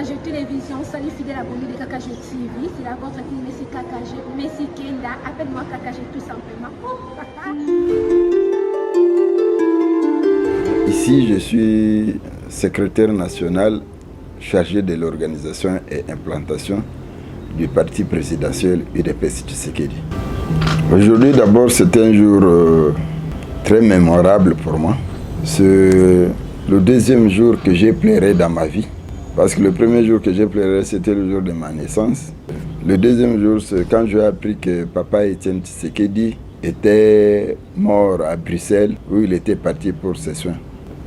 KKG Télévision, salut fidèle abonné de KKG TV, c'est la vôtre qui Messi KKG, Messi Kenda, appelle-moi KKG tout simplement. Ici, je suis secrétaire national chargé de l'organisation et implantation du parti présidentiel UDPS Tshisekedi. Aujourd'hui, d'abord, c'est un jour très mémorable pour moi. C'est le deuxième jour que j'ai pleuré dans ma vie. Parce que le premier jour que j'ai pleuré, c'était le jour de ma naissance. Le deuxième jour, c'est quand j'ai appris que papa Étienne Tshisekedi était mort à Bruxelles, où il était parti pour ses soins.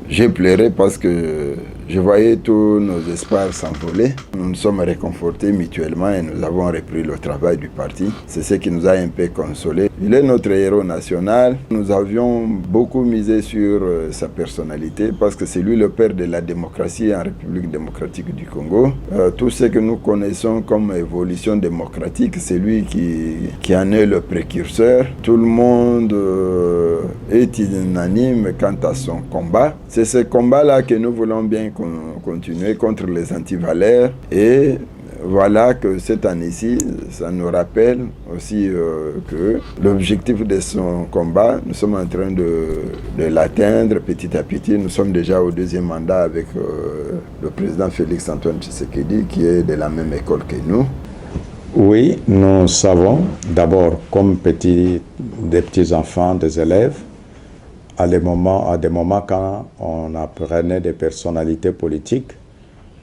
J'ai pleuré parce que je voyais tous nos espoirs s'envoler. Nous nous sommes réconfortés mutuellement et nous avons repris le travail du parti. C'est ce qui nous a un peu consolés. Il est notre héros national. Nous avions beaucoup misé sur sa personnalité parce que c'est lui le père de la démocratie en République démocratique du Congo. Tout ce que nous connaissons comme évolution démocratique, c'est lui qui en est le précurseur. Tout le monde est unanime quant à son combat. C'est ce combat-là que nous voulons bien continuer contre les antivaleurs. Et voilà que cette année-ci, ça nous rappelle aussi que l'objectif de son combat, nous sommes en train de l'atteindre petit à petit. Nous sommes déjà au deuxième mandat avec le président Félix Antoine Tshisekedi, qui est de la même école que nous. Oui, nous savons, d'abord, comme des petits enfants, des élèves, à des moments quand on apprenait des personnalités politiques,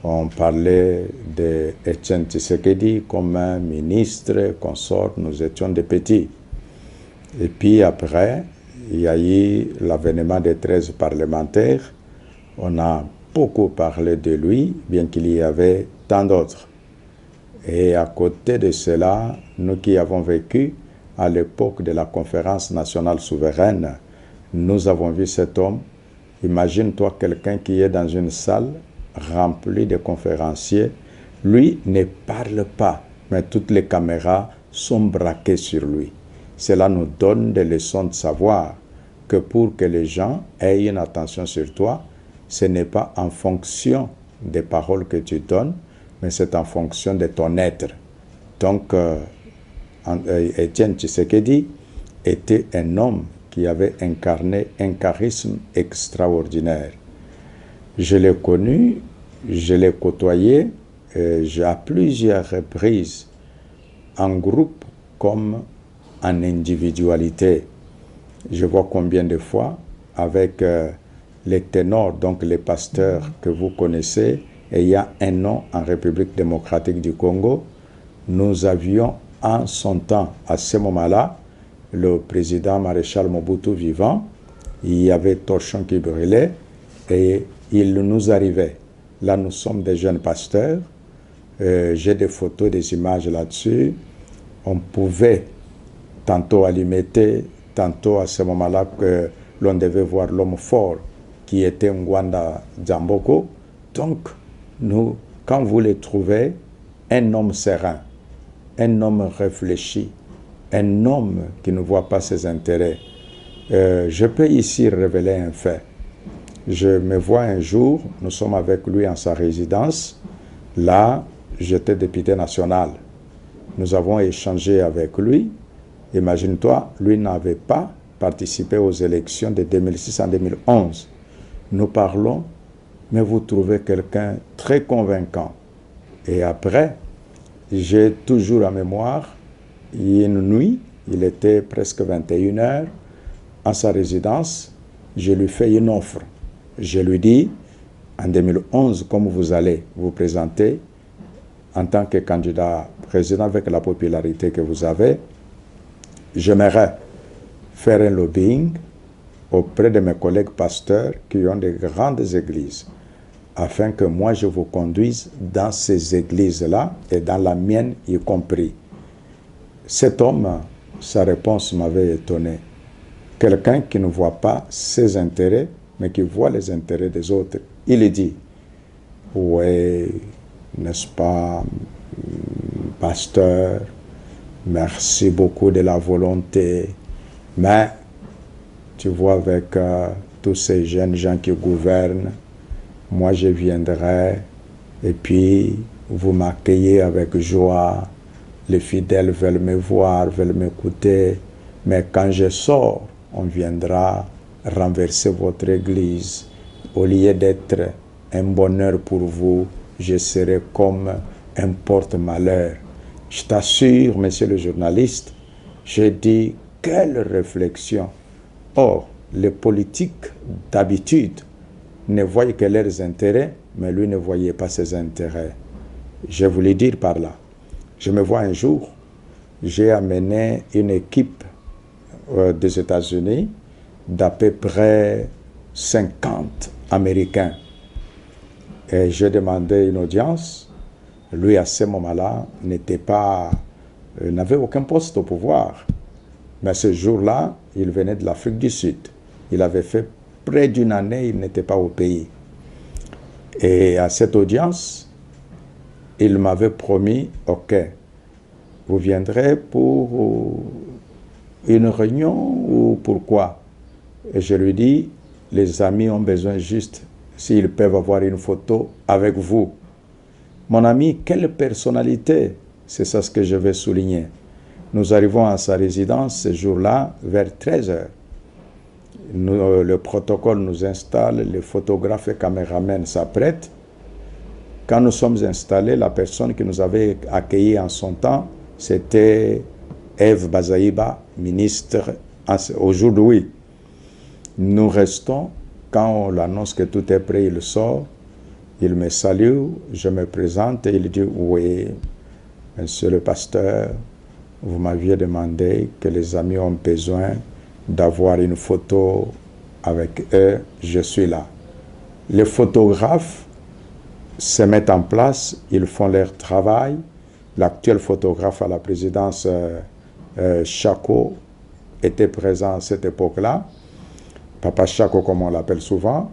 on parlait d'Etienne Tshisekedi comme un ministre, consort, nous étions des petits. Et puis après, il y a eu l'avènement des 13 parlementaires. On a beaucoup parlé de lui, bien qu'il y avait tant d'autres. Et à côté de cela, nous qui avons vécu à l'époque de la conférence nationale souveraine, nous avons vu cet homme. Imagine-toi quelqu'un qui est dans une salle remplie de conférenciers. Lui ne parle pas, mais toutes les caméras sont braquées sur lui. Cela nous donne des leçons de savoir que pour que les gens aient une attention sur toi, ce n'est pas en fonction des paroles que tu donnes, mais c'est en fonction de ton être. Donc, Étienne Tshisekedi était un homme qui avait incarné un charisme extraordinaire. Je l'ai connu, je l'ai côtoyé à plusieurs reprises, en groupe comme en individualité. Je vois combien de fois, avec les ténors, donc les pasteurs que vous connaissez, et il y a un nom en République démocratique du Congo, nous avions en son temps, à ce moment-là, le président maréchal Mobutu vivant, il y avait torchon qui brûlait et il nous arrivait. Là, nous sommes des jeunes pasteurs. J'ai des photos, des images là-dessus. On pouvait tantôt alimenter, tantôt à ce moment-là que l'on devait voir l'homme fort qui était Ngwanda Dzamboko. Donc, nous, quand vous les trouvez, un homme serein, un homme réfléchi, un homme qui ne voit pas ses intérêts. Je peux ici révéler un fait. Je me vois un jour, nous sommes avec lui en sa résidence. Là, j'étais député national. Nous avons échangé avec lui. Imagine-toi, lui n'avait pas participé aux élections de 2006 en 2011. Nous parlons, mais vous trouvez quelqu'un très convaincant. Et après, j'ai toujours en mémoire, une nuit, il était presque 21 heures, en sa résidence, je lui fais une offre. Je lui dis, en 2011, comme vous allez vous présenter en tant que candidat président avec la popularité que vous avez, j'aimerais faire un lobbying auprès de mes collègues pasteurs qui ont de grandes églises, afin que moi je vous conduise dans ces églises-là et dans la mienne y compris. Cet homme, sa réponse m'avait étonné. Quelqu'un qui ne voit pas ses intérêts, mais qui voit les intérêts des autres. Il dit, oui, n'est-ce pas, pasteur, merci beaucoup de la volonté, mais tu vois avec tous ces jeunes gens qui gouvernent, moi je viendrai Et puis, vous m'accueillez avec joie. Les fidèles veulent me voir, veulent m'écouter. Mais quand je sors, on viendra renverser votre église. Au lieu d'être un bonheur pour vous, je serai comme un porte-malheur. Je t'assure, monsieur le journaliste, je dis, quelle réflexion. Or, les politiques, d'habitude, ne voyaient que leurs intérêts, mais lui ne voyait pas ses intérêts. Je voulais dire par là, je me vois un jour, j'ai amené une équipe des États-Unis d'à peu près 50 Américains. Et j'ai demandé une audience. Lui, à ce moment-là, n'avait aucun poste au pouvoir. Mais ce jour-là, il venait de l'Afrique du Sud. Il avait fait près d'une année, il n'était pas au pays. Et à cette audience, il m'avait promis, ok, vous viendrez pour une réunion ou pourquoi? Et je lui dis, les amis ont besoin juste, s'ils peuvent avoir une photo avec vous. Mon ami, quelle personnalité? C'est ça ce que je vais souligner. Nous arrivons à sa résidence ce jour-là vers 13 heures. Le protocole nous installe, les photographes et caméramens s'apprêtent. Quand nous sommes installés, la personne qui nous avait accueillis en son temps, c'était Eve Bazaïba, ministre aujourd'hui. Nous restons, quand on l'annonce que tout est prêt, il sort, il me salue, je me présente et il dit, oui, monsieur le pasteur, vous m'aviez demandé que les amis ont besoin d'avoir une photo avec eux, je suis là. Les photographes se mettent en place, ils font leur travail. L'actuel photographe à la présidence, Chako, était présent à cette époque-là. Papa Chako, comme on l'appelle souvent,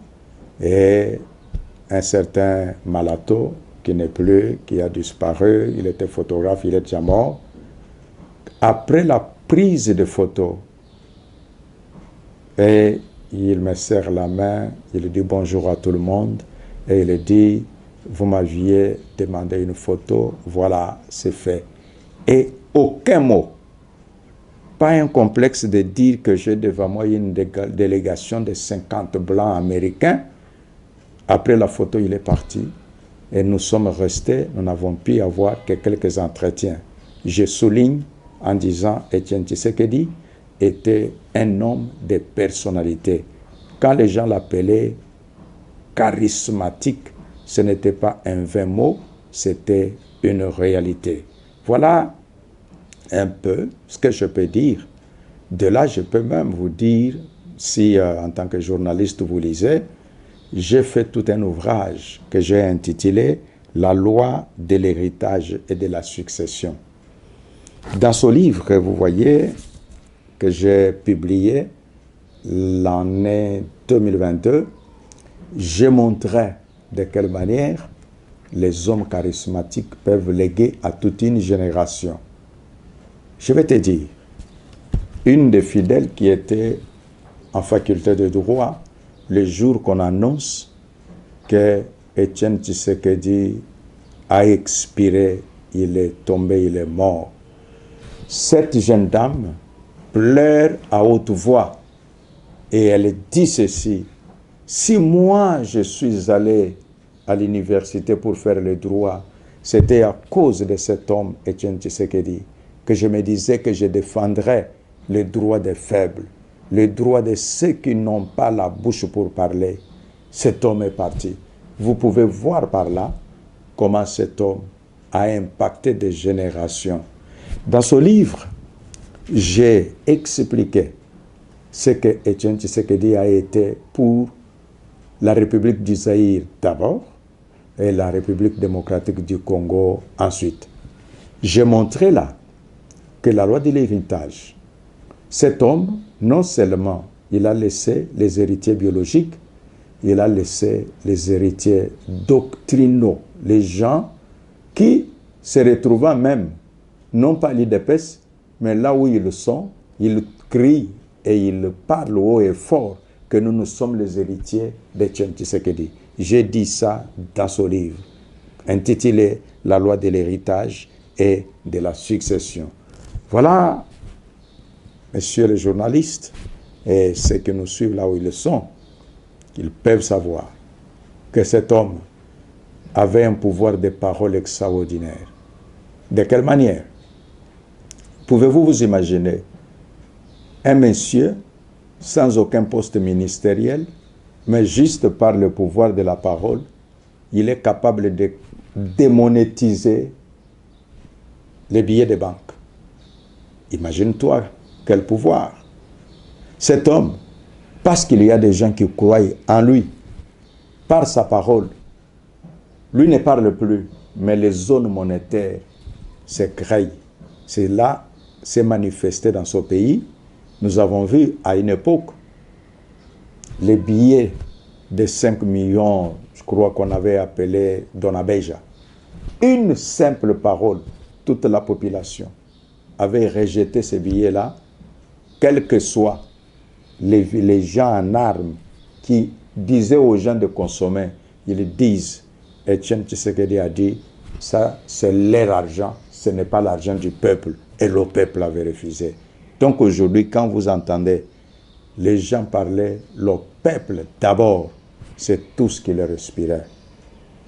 et un certain Malato, qui n'est plus, qui a disparu, il était photographe, il est déjà mort. Après la prise de photos, et il me serre la main, il dit bonjour à tout le monde, et il dit, vous m'aviez demandé une photo, voilà, c'est fait. Et aucun mot, pas un complexe de dire que j'ai devant moi une délégation de 50 blancs américains. Après la photo, il est parti, et nous sommes restés, nous n'avons pu avoir que quelques entretiens. Je souligne en disant, Étienne Tshisekedi était un homme de personnalité. Quand les gens l'appelaient charismatique, ce n'était pas un vain mot, c'était une réalité. Voilà un peu ce que je peux dire. De là, je peux même vous dire, si en tant que journaliste vous lisez, j'ai fait tout un ouvrage que j'ai intitulé « La loi de l'héritage et de la succession ». Dans ce livre que vous voyez, que j'ai publié l'année 2022, j'ai montré de quelle manière les hommes charismatiques peuvent léguer à toute une génération. Je vais te dire, une des fidèles qui était en faculté de droit, le jour qu'on annonce que Étienne Tshisekedi a expiré, il est tombé, il est mort. Cette jeune dame pleure à haute voix et elle dit ceci: si moi je suis allé à l'université pour faire le droit, c'était à cause de cet homme, Étienne Tshisekedi, que je me disais que je défendrais les droits des faibles, les droits de ceux qui n'ont pas la bouche pour parler. Cet homme est parti. Vous pouvez voir par là comment cet homme a impacté des générations. Dans ce livre, j'ai expliqué ce que Étienne Tshisekedi a été pour la République du Zaïre d'abord et la République démocratique du Congo ensuite. J'ai montré là que la loi de l'héritage, cet homme, non seulement il a laissé les héritiers biologiques, il a laissé les héritiers doctrinaux, les gens qui se retrouvant même, non pas à l'IDPS, mais là où ils sont, ils crient et ils parlent haut et fort que nous sommes les héritiers d'Étienne Tshisekedi. J'ai dit ça dans ce livre. intitulé La loi de l'héritage et de la succession. Voilà, messieurs les journalistes, et ceux qui nous suivent là où ils sont, ils peuvent savoir que cet homme avait un pouvoir de parole extraordinaire. De quelle manière? Pouvez-vous vous imaginer un monsieur sans aucun poste ministériel, mais juste par le pouvoir de la parole, il est capable de démonétiser les billets de banque. Imagine-toi quel pouvoir. Cet homme, parce qu'il y a des gens qui croient en lui, par sa parole, lui ne parle plus, mais les zones monétaires se créent. C'est là, c'est manifesté dans ce pays. Nous avons vu à une époque les billets de 5 millions, je crois qu'on avait appelé Donabeja. Une simple parole, toute la population avait rejeté ces billets-là, quels que soient les gens en armes qui disaient aux gens de consommer, ils disent, Etienne Tshisekedi a dit, ça c'est leur argent, ce n'est pas l'argent du peuple, et le peuple avait refusé. Donc aujourd'hui, quand vous entendez les gens parler, le peuple d'abord, c'est tout ce qu'il respirait.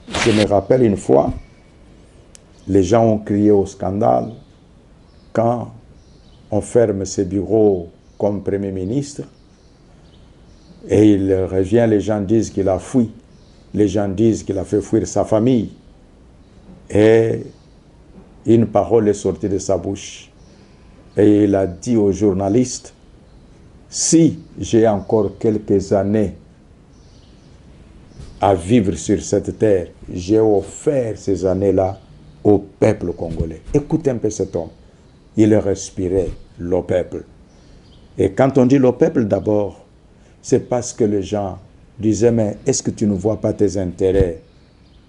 Je me rappelle une fois, les gens ont crié au scandale quand on ferme ses bureaux comme Premier ministre et il revient, les gens disent qu'il a fui, les gens disent qu'il a fait fuir sa famille et une parole est sortie de sa bouche et il a dit aux journalistes, si j'ai encore quelques années à vivre sur cette terre, j'ai offert ces années-là au peuple congolais. Écoutez un peu cet homme. Il respirait le peuple. Et quand on dit le peuple d'abord, c'est parce que les gens disaient, mais est-ce que tu ne vois pas tes intérêts?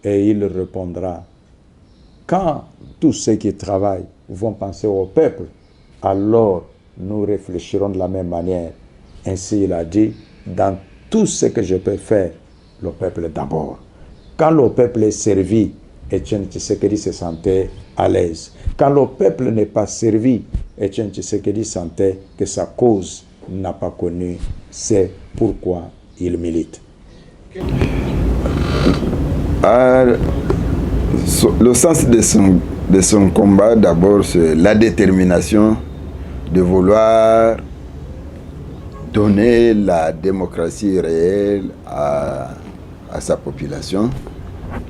Et il répondra, quand tous ceux qui travaillent vont penser au peuple, alors nous réfléchirons de la même manière. Ainsi il a dit, dans tout ce que je peux faire, le peuple d'abord. Quand le peuple est servi, Etienne Tshisekedi se sentait à l'aise. Quand le peuple n'est pas servi, Etienne Tshisekedi sentait que sa cause n'a pas connu. C'est pourquoi il milite. Le sens de son combat, d'abord, c'est la détermination de vouloir donner la démocratie réelle à sa population.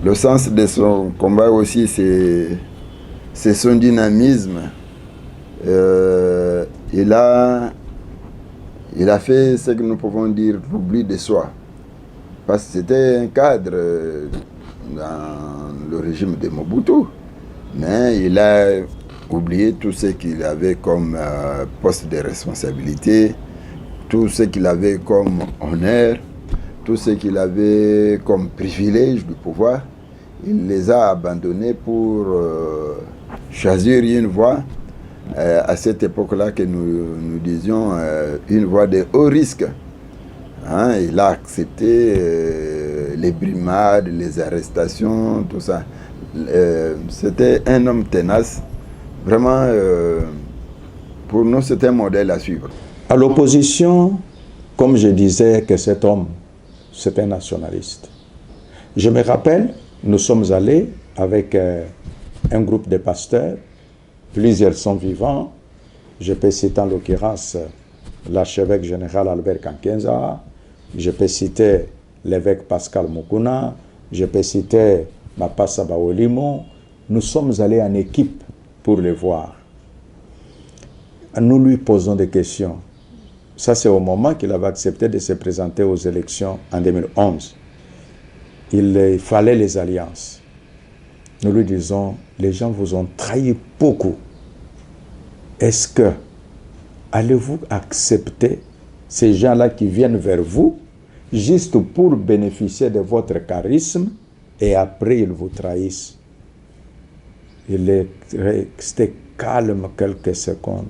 Le sens de son combat aussi, c'est son dynamisme. Il a fait ce que nous pouvons dire l'oubli de soi. Parce que c'était un cadre dans le régime de Mobutu. Mais il a oublié tout ce qu'il avait comme poste de responsabilité, tout ce qu'il avait comme honneur, tout ce qu'il avait comme privilège du pouvoir. Il les a abandonnés pour choisir une voie, à cette époque-là que nous disions une voie de haut risque. Hein, il a accepté les brimades, les arrestations, tout ça. C'était un homme tenace. Vraiment, pour nous, c'était un modèle à suivre. À l'opposition, comme je disais que cet homme, c'est un nationaliste. Je me rappelle, nous sommes allés avec un groupe de pasteurs, plusieurs sont vivants. Je peux citer en l'occurrence l'archevêque général Albert Kankenza, je peux citer l'évêque Pascal Mukuna, je peux citer Mapassa Baolimo. Nous sommes allés en équipe pour les voir. Nous lui posons des questions. Ça, c'est au moment qu'il avait accepté de se présenter aux élections en 2011. Il fallait les alliances. Nous lui disons, les gens vous ont trahi beaucoup. Est-ce que allez-vous accepter ces gens-là qui viennent vers vous juste pour bénéficier de votre charisme et après ils vous trahissent? Il est resté calme quelques secondes.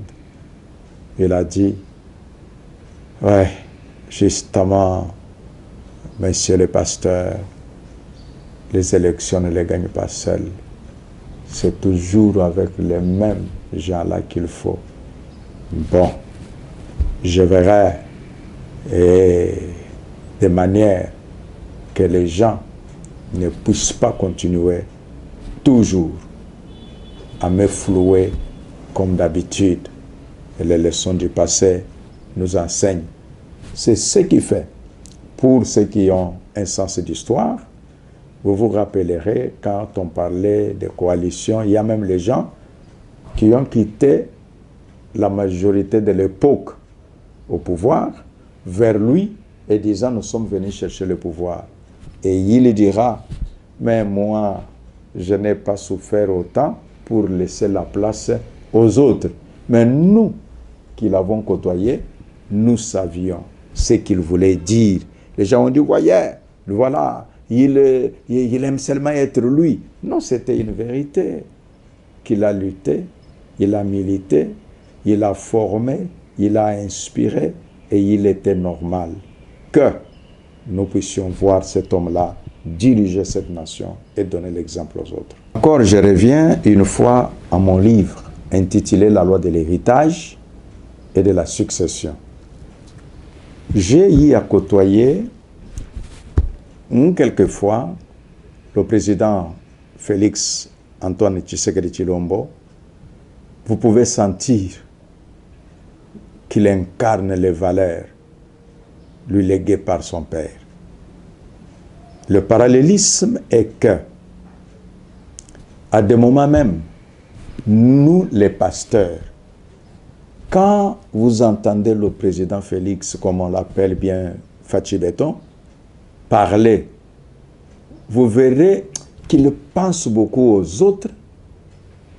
Il a dit, ouais, justement, monsieur le pasteur, les élections ne les gagnent pas seuls. C'est toujours avec les mêmes gens-là qu'il faut. Bon, je verrai de manière que les gens ne puissent pas continuer toujours à me flouer comme d'habitude. Et les leçons du passé nous enseignent. C'est ce qui fait, pour ceux qui ont un sens d'histoire, vous vous rappellerez quand on parlait de coalition, il y a même les gens qui ont quitté la majorité de l'époque au pouvoir vers lui et disant nous sommes venus chercher le pouvoir. Et il dira, mais moi, je n'ai pas souffert autant pour laisser la place aux autres. Mais nous, qui l'avons côtoyé, nous savions ce qu'il voulait dire. Les gens ont dit, voyez, voilà, il aime seulement être lui. Non, c'était une vérité. Qu'il a lutté, il a milité, il a formé, il a inspiré, et il était normal que nous puissions voir cet homme-là diriger cette nation et donner l'exemple aux autres. Encore, je reviens une fois à mon livre intitulé « La loi de l'héritage et de la succession ». J'ai eu à côtoyer quelquefois le président Félix Antoine Tshisekedi Tshilombo. Vous pouvez sentir qu'il incarne les valeurs lui léguées par son père. Le parallélisme est que, à des moments même, nous les pasteurs, quand vous entendez le président Félix, comme on l'appelle bien Fachi Béton, parler, vous verrez qu'il pense beaucoup aux autres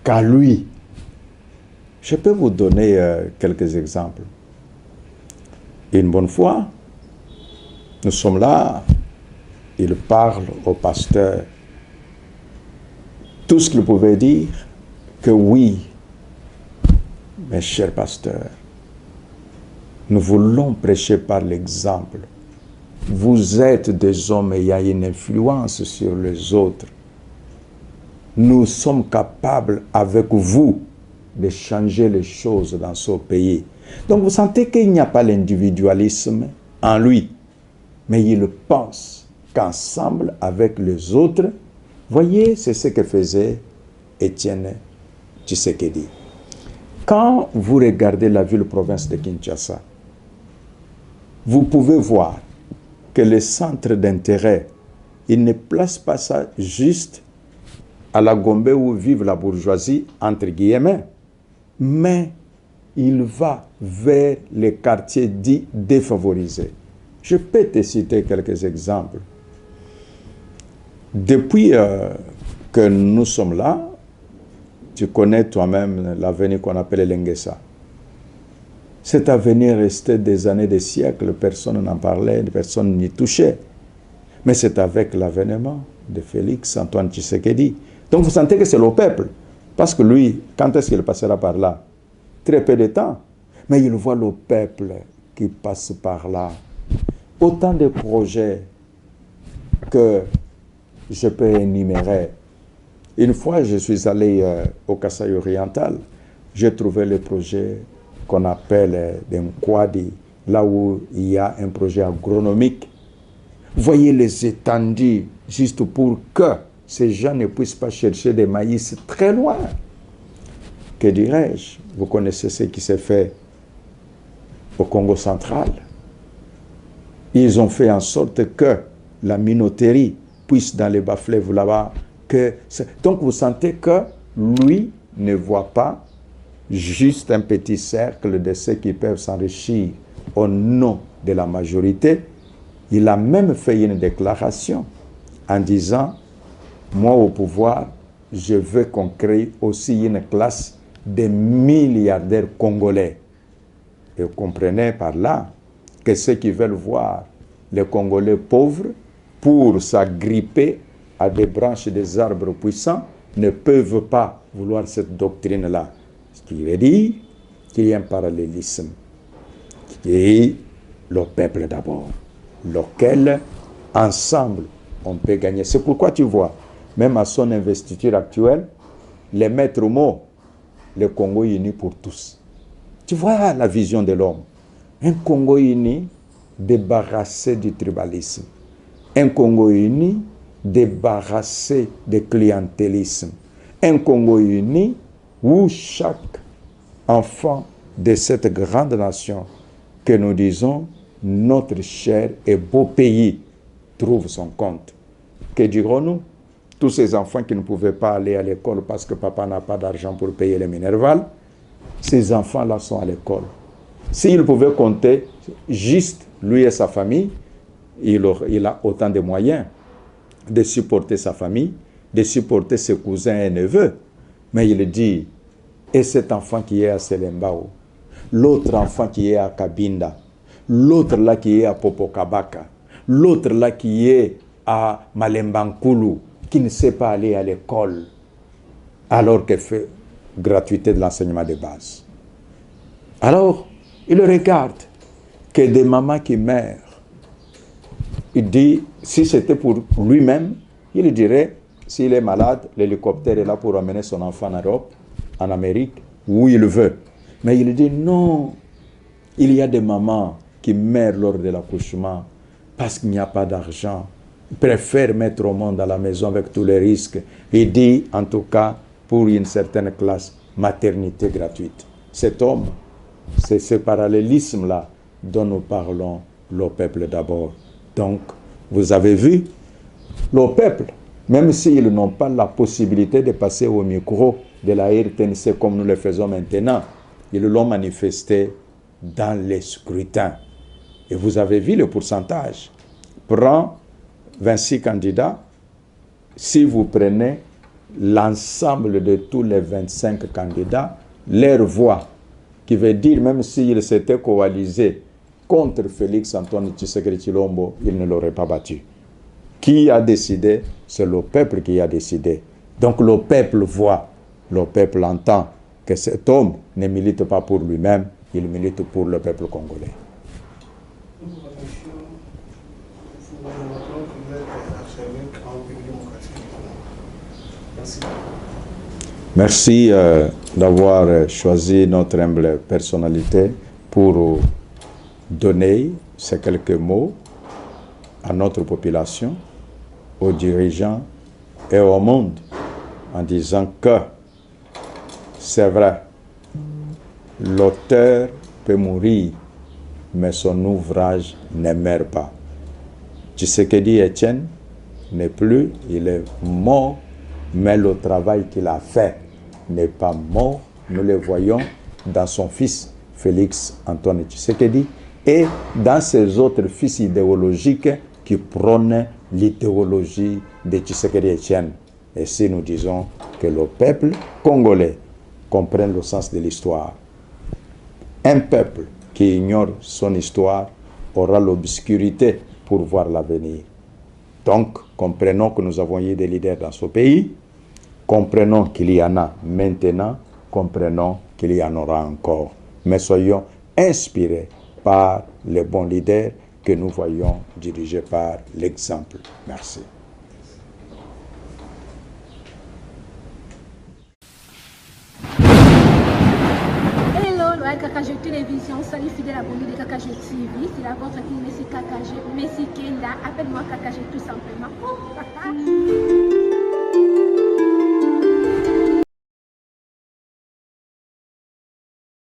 qu'à lui. Je peux vous donner quelques exemples. Une bonne fois, nous sommes là, il parle au pasteur. Tout ce qu'il pouvait dire, que oui, mes chers pasteurs, nous voulons prêcher par l'exemple. Vous êtes des hommes ayant une influence sur les autres. Nous sommes capables avec vous de changer les choses dans ce pays. Donc vous sentez qu'il n'y a pas l'individualisme en lui, mais il pense qu'ensemble avec les autres, voyez, c'est ce que faisait Étienne Tshisekedi. Quand vous regardez la ville-province de Kinshasa, vous pouvez voir que le centre d'intérêt, il ne place pas ça juste à la Gombe où vive la bourgeoisie, entre guillemets, mais il va vers les quartiers dits défavorisés. Je peux te citer quelques exemples. Depuis que nous sommes là, tu connais toi-même l'avenue qu'on appelle l'Enguessa. Cette avenue est restée des années, des siècles, personne n'en parlait, personne n'y touchait. Mais c'est avec l'avènement de Félix Antoine Tshisekedi. Donc vous sentez que c'est le peuple. Parce que lui, quand est-ce qu'il passera par là? Très peu de temps. Mais il voit le peuple qui passe par là. Autant de projets que je peux énumérer. Une fois, je suis allé au Kasaï oriental. J'ai trouvé le projet qu'on appelle d'Nkwadi, là où il y a un projet agronomique. Voyez les étendues, juste pour que ces gens ne puissent pas chercher des maïs très loin. Que dirais-je? Vous connaissez ce qui s'est fait au Congo central. Ils ont fait en sorte que la minoterie puisse dans les bas-fleuves là-bas. Donc vous sentez que lui ne voit pas juste un petit cercle de ceux qui peuvent s'enrichir au nom de la majorité. Il a même fait une déclaration en disant, moi au pouvoir, je veux qu'on crée aussi une classe de milliardaires congolais. Et vous comprenez par là que ceux qui veulent voir les Congolais pauvres pour s'agripper à des branches des arbres puissants ne peuvent pas vouloir cette doctrine-là. Ce qui veut dire qu'il y a un parallélisme qui est le peuple d'abord, lequel, ensemble, on peut gagner. C'est pourquoi tu vois, même à son investiture actuelle, les maîtres mots, le Congo uni pour tous. Tu vois la vision de l'homme. Un Congo uni débarrassé du tribalisme. Un Congo uni débarrassé du clientélisme. Un Congo uni où chaque enfant de cette grande nation que nous disons notre cher et beau pays trouve son compte. Que dirons-nous? Tous ces enfants qui ne pouvaient pas aller à l'école parce que papa n'a pas d'argent pour payer les Minerval, ces enfants-là sont à l'école. S'il pouvait compter juste lui et sa famille, il a autant de moyens de supporter sa famille, de supporter ses cousins et neveux. Mais il dit, et cet enfant qui est à Selembao, l'autre enfant qui est à Kabinda, l'autre là qui est à Popokabaka, l'autre là qui est à Malembankulu, qui ne sait pas aller à l'école, alors qu'elle fait gratuité de l'enseignement de base. Alors, il regarde que des mamans qui meurent. Il dit, si c'était pour lui-même, il dirait, s'il est malade, l'hélicoptère est là pour amener son enfant en Europe, en Amérique, où il veut. Mais il dit, non, il y a des mamans qui meurent lors de l'accouchement parce qu'il n'y a pas d'argent. Ils préfèrent mettre au monde à la maison avec tous les risques. Il dit, en tout cas, pour une certaine classe, maternité gratuite. Cet homme, c'est ce parallélisme-là dont nous parlons, le peuple d'abord. Donc, vous avez vu, le peuple, même s'ils n'ont pas la possibilité de passer au micro de la RTNC comme nous le faisons maintenant, ils l'ont manifesté dans les scrutins. Et vous avez vu le pourcentage. Prends 26 candidats, si vous prenez l'ensemble de tous les 25 candidats, leur voix, qui veut dire même s'ils s'étaient coalisés contre Félix Antoine Tshisekedi Tshilombo, ils ne l'auraient pas battu. Qui a décidé? C'est le peuple qui a décidé. Donc le peuple voit, le peuple entend que cet homme ne milite pas pour lui-même, il milite pour le peuple congolais. Merci d'avoir choisi notre humble personnalité pour donner ces quelques mots à notre population, aux dirigeants et au monde, en disant que c'est vrai, l'auteur peut mourir, mais son ouvrage ne meurt pas. Tshisekedi Etienne n'est plus, il est mort, mais le travail qu'il a fait n'est pas mort. Nous le voyons dans son fils Félix Antoine Tshisekedi et dans ses autres fils idéologiques qui prônent l'idéologie de Tshisekedi Etienne. Et si nous disons que le peuple congolais comprenne le sens de l'histoire, un peuple qui ignore son histoire aura l'obscurité pour voir l'avenir. Donc, comprenons que nous avons eu des leaders dans ce pays, comprenons qu'il y en a maintenant, comprenons qu'il y en aura encore. Mais soyons inspirés par les bons leaders que nous voyons dirigés par l'exemple. Merci. KKG Télévision, salut fidèle abonné de KKG TV, c'est la vôtre qui est Messi KKG, Messi Kenda, appelle-moi KKG tout simplement.